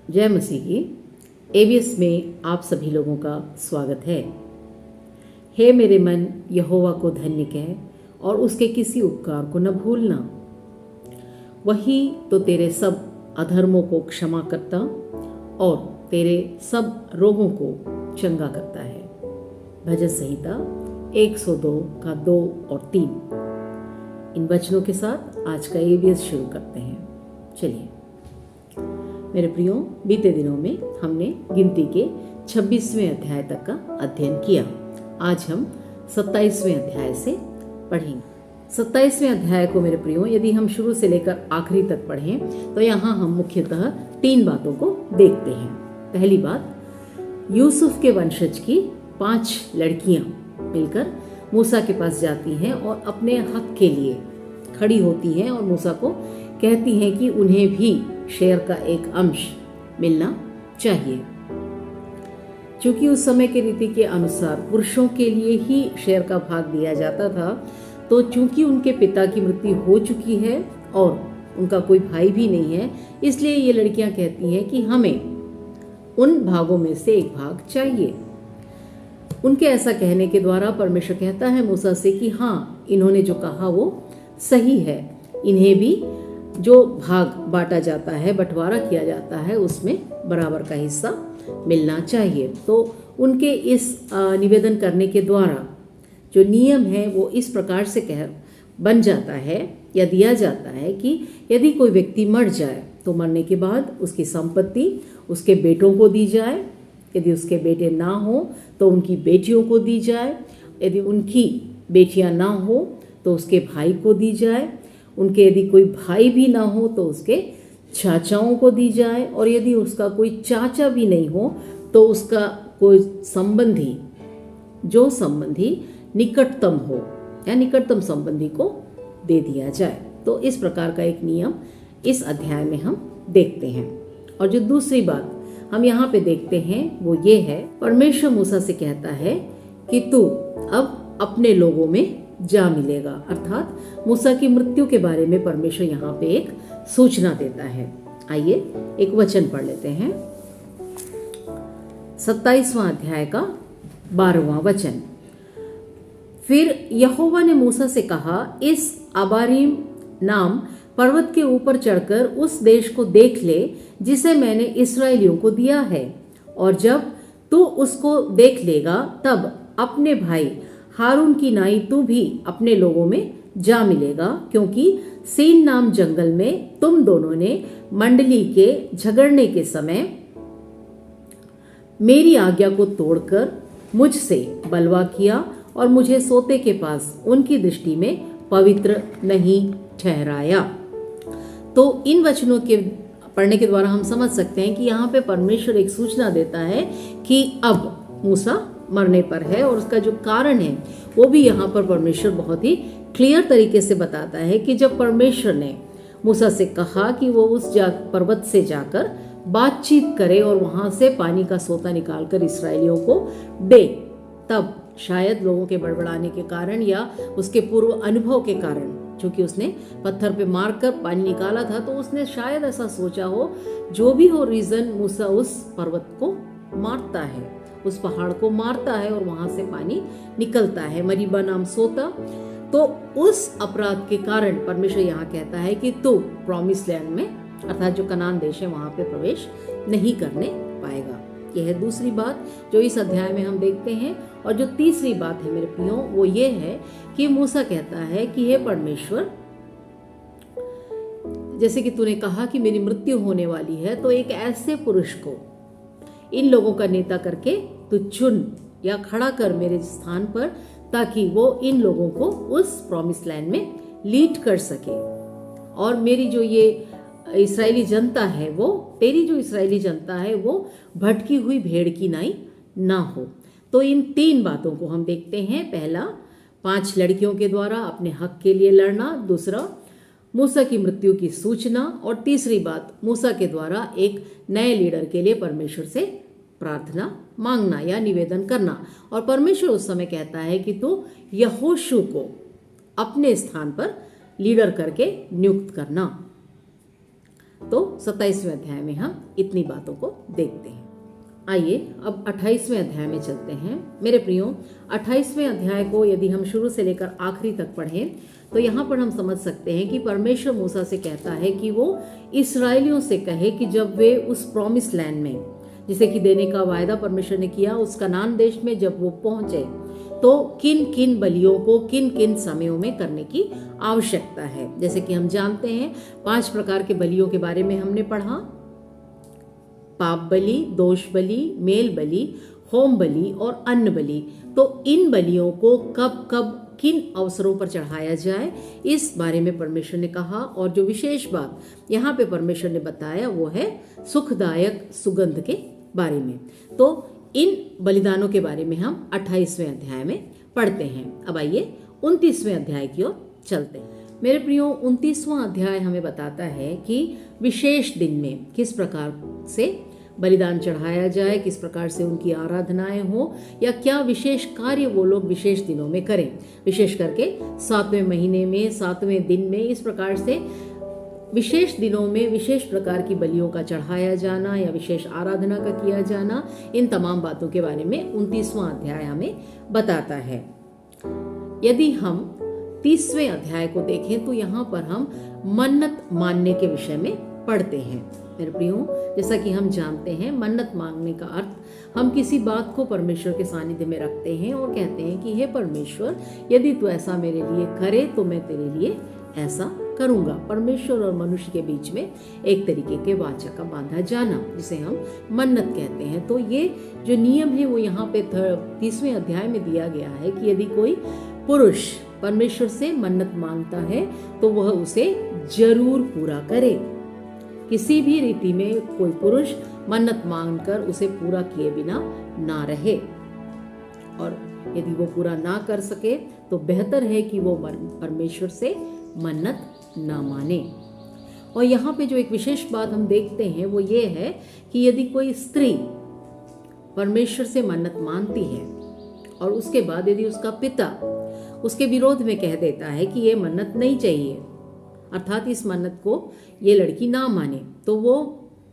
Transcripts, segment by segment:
जय मसीह की। एबीएस में आप सभी लोगों का स्वागत है। हे मेरे मन, यहोवा को धन्य कह और उसके किसी उपकार को न भूलना। वही तो तेरे सब अधर्मों को क्षमा करता और तेरे सब रोगों को चंगा करता है। भजन संहिता 102 का 2 और 3। इन वचनों के साथ आज का एबीएस शुरू करते हैं। चलिए मेरे प्रियो, बीते दिनों में हमने गिनती के 26वें अध्याय तक का अध्ययन किया। आज हम 27वें अध्याय से पढ़ेंगे। 27वें अध्याय को मेरे प्रियो यदि हम शुरू से लेकर आखिरी तक पढ़ें तो यहाँ हम मुख्यतः 3 बातों को देखते हैं। पहली बात, यूसुफ के वंशज की 5 लड़कियां मिलकर मूसा के पास जाती हैं और अपने हक के लिए खड़ी होती हैं और मूसा को कहती हैं कि उन्हें भी शेर का एक अंश मिलना चाहिए। चूंकि उस समय के रीति के अनुसार पुरुषों के लिए ही शेर का भाग दिया जाता था, तो चूंकि उनके पिता की मृत्यु हो चुकी है और उनका कोई भाई भी नहीं है, इसलिए ये लड़कियां कहती हैं कि हमें उन भागों में से एक भाग चाहिए। उनके ऐसा कहने के द्वारा परमेश्वर कहता है मूसा से कि हाँ, इन्होंने जो कहा वो सही है, इन्हें भी जो भाग बांटा जाता है, बंटवारा किया जाता है, उसमें बराबर का हिस्सा मिलना चाहिए। तो उनके इस निवेदन करने के द्वारा जो नियम है वो इस प्रकार से बन जाता है या दिया जाता है कि यदि कोई व्यक्ति मर जाए तो मरने के बाद उसकी संपत्ति उसके बेटों को दी जाए, यदि उसके बेटे ना हो तो उनकी बेटियों को दी जाए, यदि उनकी बेटियां ना हो तो उसके भाई को दी जाए, उनके यदि कोई भाई भी ना हो तो उसके चाचाओं को दी जाए, और यदि उसका कोई चाचा भी नहीं हो तो उसका कोई संबंधी, जो संबंधी निकटतम हो या निकटतम संबंधी को दे दिया जाए। तो इस प्रकार का एक नियम इस अध्याय में हम देखते हैं। और जो दूसरी बात हम यहाँ पे देखते हैं वो ये है, परमेश्वर मूसा से कहता है कि तू अब अपने लोगों में जा मिलेगा। अर्थात मूसा की मृत्यु के बारे में परमेश्वर यहाँ पे एक सूचना देता है। आइए एक वचन पढ़ लेते हैं। 27वां अध्याय का 12वां वचन। फिर यहोवा ने मूसा से कहा, इस अबारीम नाम पर्वत के ऊपर चढ़कर उस देश को देख ले जिसे मैंने इस्राएलियों को दिया है, और जब तू उसको देख लेगा तब अपने भाई हारून की नाई तू भी अपने लोगों में जा मिलेगा, क्योंकि सीन नाम जंगल में तुम दोनों ने मंडली के झगड़ने के समय मेरी आज्ञा को तोड़कर मुझसे बलवा किया और मुझे सोते के पास उनकी दृष्टि में पवित्र नहीं ठहराया। तो इन वचनों के पढ़ने के द्वारा हम समझ सकते हैं कि यहाँ पे परमेश्वर एक सूचना देता है कि अब मूसा मरने पर है, और उसका जो कारण है वो भी यहाँ पर परमेश्वर बहुत ही क्लियर तरीके से बताता है कि जब परमेश्वर ने मूसा से कहा कि वो उस पर्वत से जाकर बातचीत करे और वहां से पानी का सोता निकालकर इस्राएलियों को दे, तब शायद लोगों के बड़बड़ाने के कारण या उसके पूर्व अनुभव के कारण, क्योंकि उसने पत्थर पे मारकर पानी निकाला था, तो उसने शायद ऐसा सोचा हो, जो भी हो रीजन, मूसा उस पर्वत को मारता है, उस पहाड़ को मारता है और वहां से पानी निकलता है, मरीबा नाम सोता। तो उस अपराध के कारण परमेश्वर यहाँ कहता है कि तू प्रॉमिस लैंड में, अर्थात जो कनान देश है, वहां पे प्रवेश नहीं करने पाएगा। यह है दूसरी बात जो इस अध्याय में हम देखते हैं। और जो तीसरी बात है मेरे प्रियो वो ये है कि मूसा कहता है कि हे परमेश्वर, जैसे कि तूने कहा कि मेरी मृत्यु होने वाली है, तो एक ऐसे पुरुष को इन लोगों का नेता करके तू चुन या खड़ा कर मेरे स्थान पर, ताकि वो इन लोगों को उस प्रॉमिस लैंड में लीड कर सके, और मेरी जो ये इस्राएली जनता है, वो तेरी जो इस्राएली जनता है वो भटकी हुई भेड़ की नाई ना हो। तो इन 3 बातों को हम देखते हैं। पहला, 5 लड़कियों के द्वारा अपने हक के लिए लड़ना, दूसरा मूसा की मृत्यु की सूचना, और तीसरी बात मूसा के द्वारा एक नए लीडर के लिए परमेश्वर से प्रार्थना मांगना या निवेदन करना। और परमेश्वर उस समय कहता है कि तू यहोशू को अपने स्थान पर लीडर करके नियुक्त करना। तो 27वें अध्याय में हम इतनी बातों को देखते हैं। आइए अब 28वें अध्याय में चलते हैं। मेरे प्रियो, 28वें अध्याय को यदि हम शुरू से लेकर आखिरी तक पढ़ें तो यहाँ पर हम समझ सकते हैं कि परमेश्वर मूसा से कहता है कि वो इस्राएलियों से कहे कि जब वे उस प्रॉमिस लैंड में, जिसे कि देने का वायदा परमेश्वर ने किया, उस कनान देश में जब वो पहुंचे तो किन किन बलियों को किन किन समयों में करने की आवश्यकता है। जैसे कि हम जानते हैं 5 प्रकार के बलियों के बारे में हमने पढ़ा, पाप बलि, दोष बलि, मेल बलि, होम बलि और अन्न बलि। तो इन बलियों को कब कब किन अवसरों पर चढ़ाया जाए, इस बारे में परमेश्वर ने कहा। और जो विशेष बात यहाँ पे परमेश्वर ने बताया वो है सुखदायक सुगंध के बारे में। तो इन बलिदानों के बारे में हम 28वें अध्याय में पढ़ते हैं। अब आइए 29वें अध्याय की ओर चलते हैं। मेरे प्रियो, 29वां अध्याय हमें बताता है कि विशेष दिन में किस प्रकार से बलिदान चढ़ाया जाए, किस प्रकार से उनकी आराधनाएं हो, या क्या विशेष कार्य वो लोग विशेष दिनों में करें। विशेष करके 7वें महीने में 7वें दिन में इस प्रकार से विशेष दिनों में विशेष प्रकार की बलियों का चढ़ाया जाना या विशेष आराधना का किया जाना, इन तमाम बातों के बारे में 29वां अध्याय हमें बताता है। यदि हम 30वें अध्याय को देखें तो यहाँ पर हम मन्नत मानने के विषय में पढ़ते हैं। मेरे प्रियो, जैसा कि हम जानते हैं मन्नत मांगने का अर्थ हम किसी बात को परमेश्वर के सानिध्य में रखते हैं और कहते हैं कि हे परमेश्वर, यदि तू ऐसा मेरे लिए करे तो मैं तेरे लिए ऐसा करूंगा। परमेश्वर और मनुष्य के बीच में एक तरीके के वाचा का बांधा जाना, जिसे हम मन्नत कहते हैं। तो ये जो नियम है वो यहाँ पे 30वें अध्याय में दिया गया है कि यदि कोई पुरुष परमेश्वर से मन्नत मांगता है तो वह उसे जरूर पूरा करे। किसी भी रीति में कोई पुरुष मन्नत मांगकर उसे पूरा किए बिना ना रहे, और यदि वो पूरा ना कर सके तो बेहतर है कि वो परमेश्वर से मन्नत ना माने। और यहाँ पे जो एक विशेष बात हम देखते हैं वो ये है कि यदि कोई स्त्री परमेश्वर से मन्नत मानती है और उसके बाद यदि उसका पिता उसके विरोध में कह देता है कि ये मन्नत नहीं चाहिए, अर्थात इस मन्नत को ये लड़की ना माने, तो वो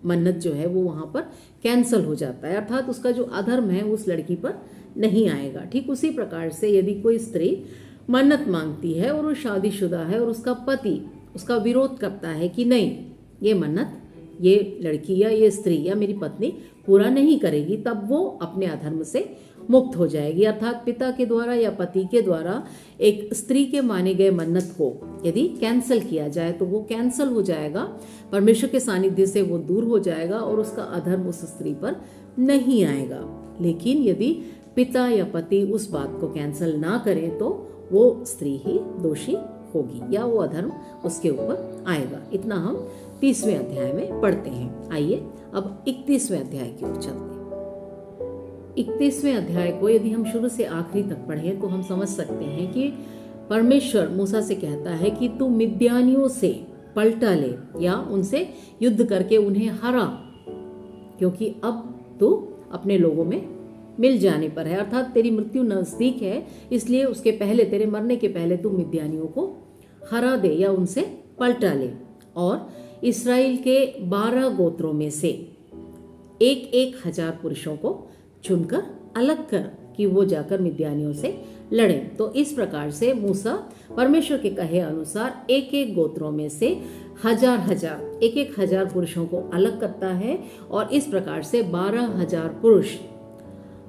मन्नत जो है वो वहाँ पर कैंसल हो जाता है, अर्थात उसका जो अधर्म है उस लड़की पर नहीं आएगा। ठीक उसी प्रकार से यदि कोई स्त्री मन्नत मांगती है और वो शादीशुदा है और उसका पति उसका विरोध करता है कि नहीं, ये मन्नत ये लड़की या ये स्त्री या मेरी पत्नी पूरा नहीं करेगी, तब वो अपने अधर्म से मुक्त हो जाएगी। अर्थात पिता के द्वारा या पति के द्वारा एक स्त्री के माने गए मन्नत को यदि कैंसिल किया जाए तो वो कैंसिल हो जाएगा, परमेश्वर के सानिध्य से वो दूर हो जाएगा और उसका अधर्म उस स्त्री पर नहीं आएगा। लेकिन यदि पिता या पति उस बात को कैंसिल ना करें तो वो स्त्री ही दोषी होगी या वो अधर्म उसके ऊपर आएगा। इतना हम 30वें अध्याय में पढ़ते हैं। आइए अब 31वें अध्याय की ओर चलते हैं। 31वें अध्याय को यदि हम शुरू से आखिरी तक पढ़ें तो हम समझ सकते हैं कि परमेश्वर मूसा से कहता है कि तू मिद्यानियों से पलटा ले या उनसे युद्ध करके उन्हें हरा, क्योंकि अब तू अपने लोगों में मिल जाने पर है, अर्थात तेरी मृत्यु नजदीक है, इसलिए उसके पहले, तेरे मरने के पहले तू मिद्यानियों को हरा दे या उनसे पलटा ले। और इस्राएल के 12 गोत्रों में से 1,000 पुरुषों को चुनकर अलग कर कि वो जाकर मिद्यानियों से लड़ें। तो इस प्रकार से मूसा परमेश्वर के कहे अनुसार 1,000 गोत्रों में से 1,000 पुरुषों को अलग करता है और इस प्रकार से 12,000 पुरुष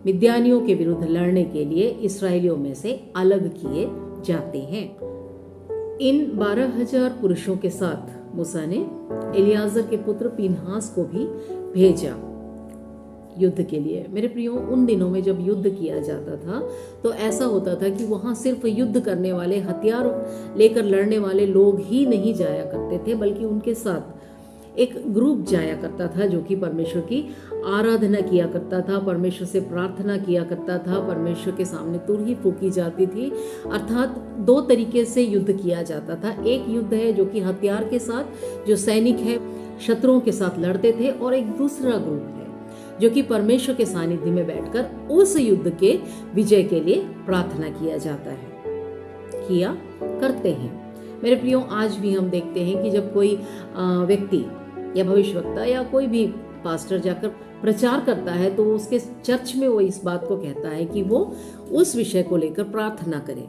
मिद्यानियों के विरुद्ध लड़ने के लिए इस्राएलियों में से अलग किए जाते हैं। इन 12,000 पुरुषों के साथ मूसा ने एलियाजर के पुत्र पीनहास को भी भेजा युद्ध के लिए। मेरे प्रियो, उन दिनों में जब युद्ध किया जाता था तो ऐसा होता था कि वहां सिर्फ युद्ध करने वाले, हथियार लेकर लड़ने वाले लोग ही नहीं जाया करते थे, बल्कि उनके साथ एक ग्रुप जाया करता था जो कि परमेश्वर की आराधना किया करता था, परमेश्वर से प्रार्थना किया करता था, परमेश्वर के सामने तुरही फूकी जाती थी। अर्थात 2 तरीके से युद्ध किया जाता था। एक युद्ध है जो कि हथियार के साथ जो सैनिक है शत्रुओं के साथ लड़ते थे, और एक दूसरा ग्रुप है जो कि परमेश्वर के सानिध्य में बैठकर उस युद्ध के विजय के लिए प्रार्थना किया जाता है, किया करते हैं। मेरे प्रियो, आज भी हम देखते हैं कि जब कोई व्यक्ति या भविष्यवक्ता या कोई भी पास्टर जाकर प्रचार करता है तो उसके चर्च में वो इस बात को कहता है कि वो उस विषय को लेकर प्रार्थना करे।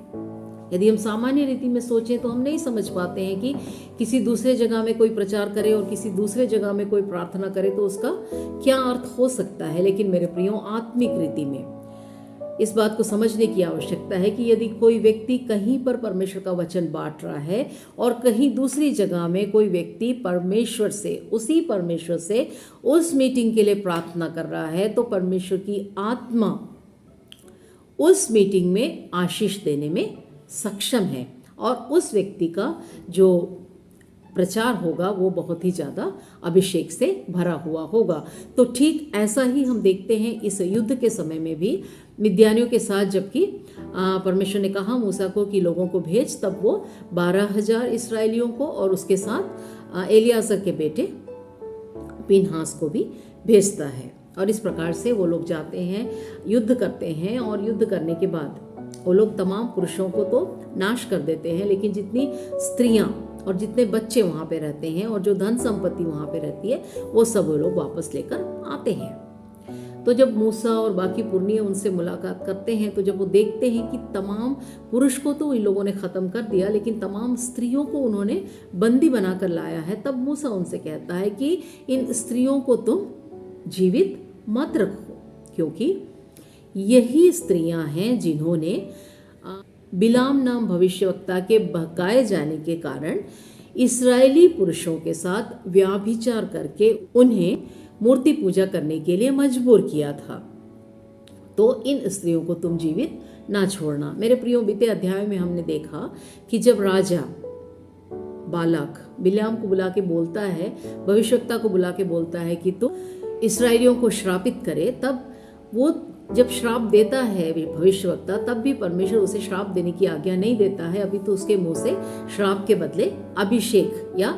यदि हम सामान्य रीति में सोचें तो हम नहीं समझ पाते हैं कि किसी दूसरे जगह में कोई प्रचार करे और किसी दूसरे जगह में कोई प्रार्थना करे तो उसका क्या अर्थ हो सकता है। लेकिन मेरे प्रियो, आत्मिक रीति में इस बात को समझने की आवश्यकता है कि यदि कोई व्यक्ति कहीं पर परमेश्वर का वचन बांट रहा है और कहीं दूसरी जगह में कोई व्यक्ति परमेश्वर से, उसी परमेश्वर से उस मीटिंग के लिए प्रार्थना कर रहा है, तो परमेश्वर की आत्मा उस मीटिंग में आशीष देने में सक्षम है और उस व्यक्ति का जो प्रचार होगा वो बहुत ही ज़्यादा अभिषेक से भरा हुआ होगा। तो ठीक ऐसा ही हम देखते हैं इस युद्ध के समय में भी मिद्यानियों के साथ, जबकि परमेश्वर ने कहा मूसा को कि लोगों को भेज, तब वो 12,000 इसराइलियों को और उसके साथ एलियाजर के बेटे पिनहास को भी भेजता है। और इस प्रकार से वो लोग जाते हैं, युद्ध करते हैं और युद्ध करने के बाद वो लोग तमाम पुरुषों को तो नाश कर देते हैं, लेकिन जितनी स्त्रियां और जितने बच्चे वहाँ पे रहते हैं और जो धन संपत्ति वहाँ पे रहती है वो सब वो लोग वापस लेकर आते हैं। तो जब मूसा और बाकी पुरनिये उनसे मुलाकात करते हैं तो जब वो देखते हैं कि तमाम पुरुष को तो इन लोगों ने ख़त्म कर दिया लेकिन तमाम स्त्रियों को उन्होंने बंदी बनाकर लाया है, तब मूसा उनसे कहता है कि इन स्त्रियों को तुम जीवित मत रखो, क्योंकि यही स्त्रियां हैं जिन्होंने बिलाम नाम भविष्यवक्ता के बहकाए जाने के कारण इस्राएली पुरुषों के साथ व्याभिचार करके उन्हें मूर्ति पूजा करने के लिए मजबूर किया था। तो इन स्त्रियों को तुम जीवित ना छोड़ना। मेरे प्रियो, बीते अध्याय में हमने देखा कि जब राजा बालाक बिलाम को बुला के बोलता है, भविष्यवक्ता को बुला के बोलता है कि तू इस्राएलियों को श्रापित करे, तब वो जब श्राप देता है भविष्यवक्ता, तब भी परमेश्वर उसे श्राप देने की आज्ञा नहीं देता है। अभी तो उसके मुंह से श्राप के बदले अभिषेक या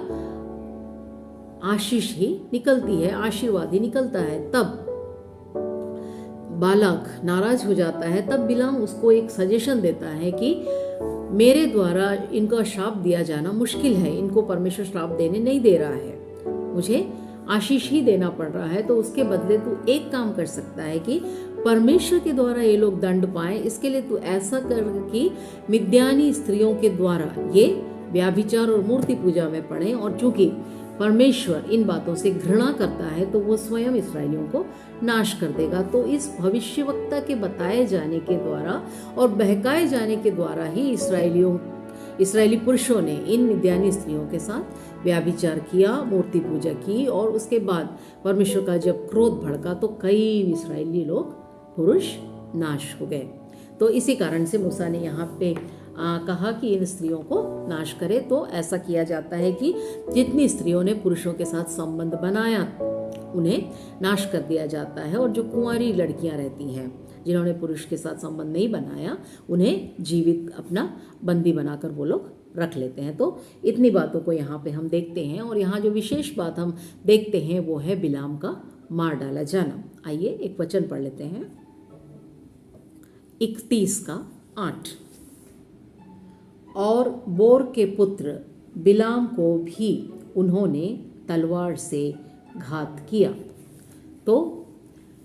आशीष ही निकलती है, आशीर्वाद ही निकलता है। तब बालाक नाराज हो जाता है। तब बिलाम उसको एक सजेशन देता है कि मेरे द्वारा इनका श्राप दिया जाना मुश्किल है, इनको परमेश्वर श्राप देने नहीं दे रहा है, मुझे आशीष ही देना पड़ रहा है। तो उसके बदले तू एक काम कर सकता है कि परमेश्वर के द्वारा ये लोग दंड पाए, इसके लिए तू ऐसा कर कि मिद्यानी स्त्रियों के द्वारा ये व्याभिचार और मूर्ति पूजा में पड़े, और चूंकि परमेश्वर इन बातों से घृणा करता है तो वो स्वयं इसराइलियों को नाश कर देगा। तो इस भविष्यवक्ता के बताए जाने के द्वारा और बहकाए जाने के द्वारा ही इस्राएली पुरुषों ने इन मिद्यानी स्त्रियों के साथ व्याभिचार किया, मूर्ति पूजा की, और उसके बाद परमेश्वर का जब क्रोध भड़का तो कई इस्राएली लोग पुरुष नाश हो गए। तो इसी कारण से मूसा ने यहाँ पे कहा कि इन स्त्रियों को नाश करे। तो ऐसा किया जाता है कि जितनी स्त्रियों ने पुरुषों के साथ संबंध बनाया उन्हें नाश कर दिया जाता है, और जो कुंवारी लड़कियां रहती हैं जिन्होंने पुरुष के साथ संबंध नहीं बनाया उन्हें जीवित अपना बंदी बनाकर वो लोग रख लेते हैं। तो इतनी बातों को यहाँ पे हम देखते हैं, और यहाँ जो विशेष बात हम देखते हैं वो है बिलाम का मार डाला जाना। आइए एक वचन पढ़ लेते हैं, 31:8। और बोर के पुत्र बिलाम को भी उन्होंने तलवार से घात किया। तो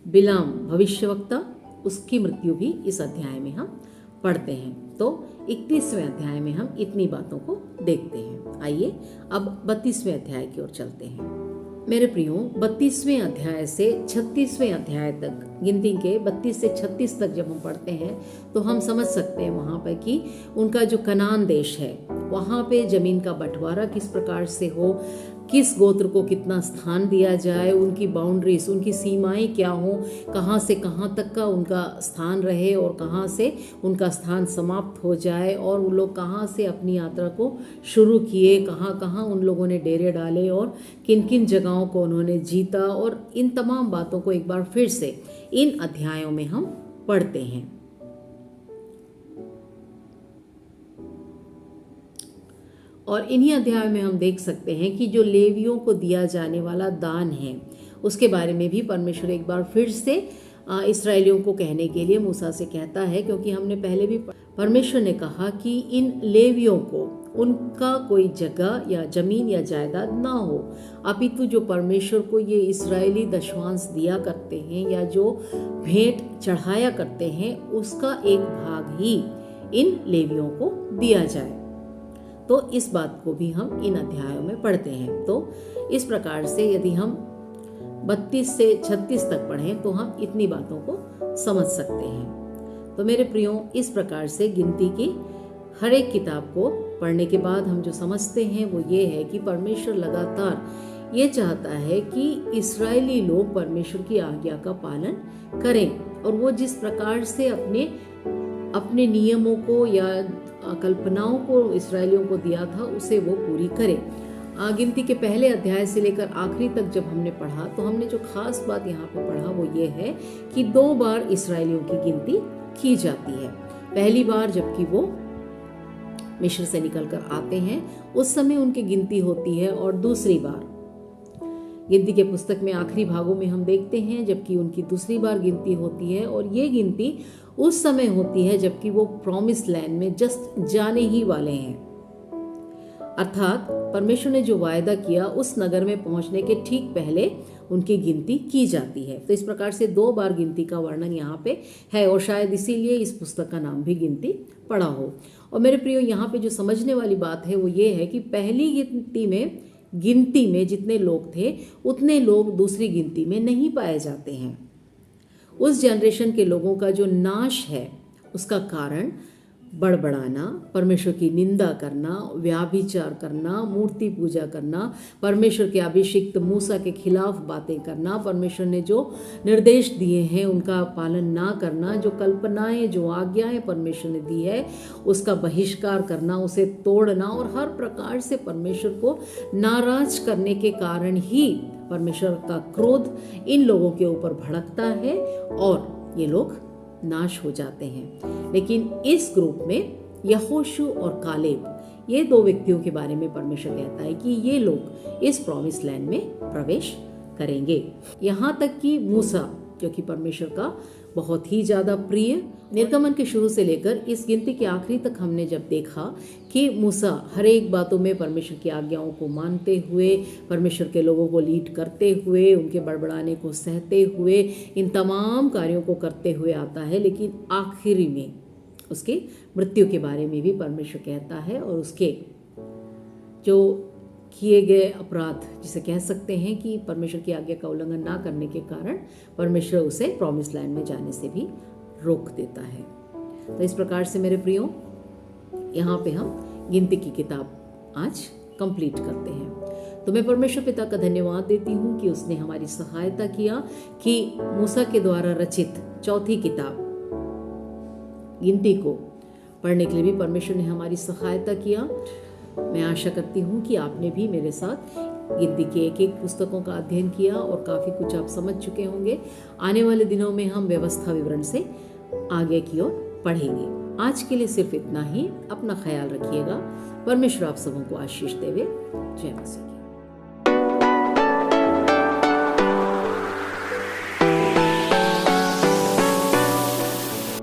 बिलाम भविष्यवक्ता, उसकी मृत्यु भी इस अध्याय में हम पढ़ते हैं। तो 31वें अध्याय में हम इतनी बातों को देखते हैं। आइए अब 32वें अध्याय की ओर चलते हैं। मेरे प्रियो, 32वें अध्याय से 36वें अध्याय तक, गिनती के 32 से 36 तक जब हम पढ़ते हैं तो हम समझ सकते हैं वहाँ पर कि उनका जो कनान देश है वहाँ पे जमीन का बंटवारा किस प्रकार से हो, किस गोत्र को कितना स्थान दिया जाए, उनकी बाउंड्रीज, उनकी सीमाएं क्या हो, कहाँ से कहाँ तक का उनका स्थान रहे और कहाँ से उनका स्थान समाप्त हो जाए, और उन लोग कहाँ से अपनी यात्रा को शुरू किए, कहाँ कहाँ उन लोगों ने डेरे डाले और किन किन जगहों को उन्होंने जीता, और इन तमाम बातों को एक बार फिर से इन अध्यायों में हम पढ़ते हैं। और इन्हीं अध्याय में हम देख सकते हैं कि जो लेवियों को दिया जाने वाला दान है उसके बारे में भी परमेश्वर एक बार फिर से इसराइलियों को कहने के लिए मूसा से कहता है, क्योंकि हमने पहले भी परमेश्वर ने कहा कि इन लेवियों को उनका कोई जगह या जमीन या जायदाद ना हो, अपितु जो परमेश्वर को ये इस्राएली दशवांश दिया करते हैं या जो भेंट चढ़ाया करते हैं उसका एक भाग ही इन लेवियों को दिया जाए। तो इस बात को भी हम इन अध्यायों में पढ़ते हैं। तो इस प्रकार से यदि हम 32 से 36 तक पढ़ें तो हम इतनी बातों को समझ सकते हैं। तो मेरे प्रियो, इस प्रकार से गिनती की हर एक किताब को पढ़ने के बाद हम जो समझते हैं वो ये है कि परमेश्वर लगातार ये चाहता है कि इस्राएली लोग परमेश्वर की आज्ञा का पालन करें और वो जिस प्रकार से अपने नियमों को या कल्पनाओं को इस्राएलियों को दिया था उसे वो पूरी करें। गिनती के पहले अध्याय से लेकर आखिरी तक जब हमने पढ़ा तो हमने जो खास बात यहाँ पे पढ़ा वो ये है कि 2 बार इस्राएलियों की गिनती की जाती है। पहली बार जबकि वो मिस्र से निकलकर आते हैं उस समय उनकी गिनती होती है, और दूसरी बार गिनती के पुस्तक में आखिरी भागों में हम देखते हैं जबकि उनकी दूसरी बार गिनती होती है, और ये गिनती उस समय होती है जबकि वो प्रॉमिस लैंड में जस्ट जाने ही वाले हैं। अर्थात परमेश्वर ने जो वायदा किया उस नगर में पहुंचने के ठीक पहले उनकी गिनती की जाती है। तो इस प्रकार से 2 बार गिनती का वर्णन यहाँ पे है, और शायद इसीलिए इस पुस्तक का नाम भी गिनती पढ़ा हो। और मेरे प्रियो, यहाँ पे जो समझने वाली बात है वो ये है कि पहली गिनती में जितने लोग थे उतने लोग दूसरी गिनती में नहीं पाए जाते हैं। उस जनरेशन के लोगों का जो नाश है उसका कारण बड़बड़ाना, परमेश्वर की निंदा करना, व्याभिचार करना, मूर्ति पूजा करना, परमेश्वर के अभिषिक्त मूसा के खिलाफ बातें करना, परमेश्वर ने जो निर्देश दिए हैं उनका पालन ना करना, जो कल्पनाएं जो आज्ञाएं परमेश्वर ने दी है उसका बहिष्कार करना, उसे तोड़ना और हर प्रकार से परमेश्वर को नाराज करने के कारण ही परमेश्वर का क्रोध इन लोगों के ऊपर भड़कता है और ये लोग नाश हो जाते हैं। लेकिन इस ग्रुप में यहोशू और कालेब, ये 2 व्यक्तियों के बारे में परमेश्वर कहता है कि ये लोग इस प्रॉमिस लैंड में प्रवेश करेंगे। यहाँ तक कि मूसा, जो कि परमेश्वर का बहुत ही ज़्यादा प्रिय, निर्गमन के शुरू से लेकर इस गिनती के आखिरी तक हमने जब देखा कि मूसा हर एक बातों में परमेश्वर की आज्ञाओं को मानते हुए, परमेश्वर के लोगों को लीड करते हुए, उनके बड़बड़ाने को सहते हुए, इन तमाम कार्यों को करते हुए आता है, लेकिन आखिरी में उसकी मृत्यु के बारे में भी परमेश्वर कहता है और उसके जो किए गए अपराध, जिसे कह सकते हैं कि परमेश्वर की आज्ञा का उल्लंघन ना करने के कारण परमेश्वर उसे प्रॉमिस लैंड में जाने से भी रोक देता है। तो इस प्रकार से मेरे प्रियो, यहाँ पे हम गिनती की किताब आज कंप्लीट करते हैं। तो मैं परमेश्वर पिता का धन्यवाद देती हूँ कि उसने हमारी सहायता किया कि मूसा के द्वारा रचित 4थी किताब गिनती को पढ़ने के लिए भी परमेश्वर ने हमारी सहायता किया। मैं आशा करती हूँ कि आपने भी मेरे साथ गिनती के एक पुस्तकों का अध्ययन किया और काफ़ी कुछ आप समझ चुके होंगे। आने वाले दिनों में हम व्यवस्था विवरण से आगे की ओर पढ़ेंगे। आज के लिए सिर्फ इतना ही। अपना ख्याल रखिएगा। परमेश्वर आप सबों को आशीष देवे। जय मसीह।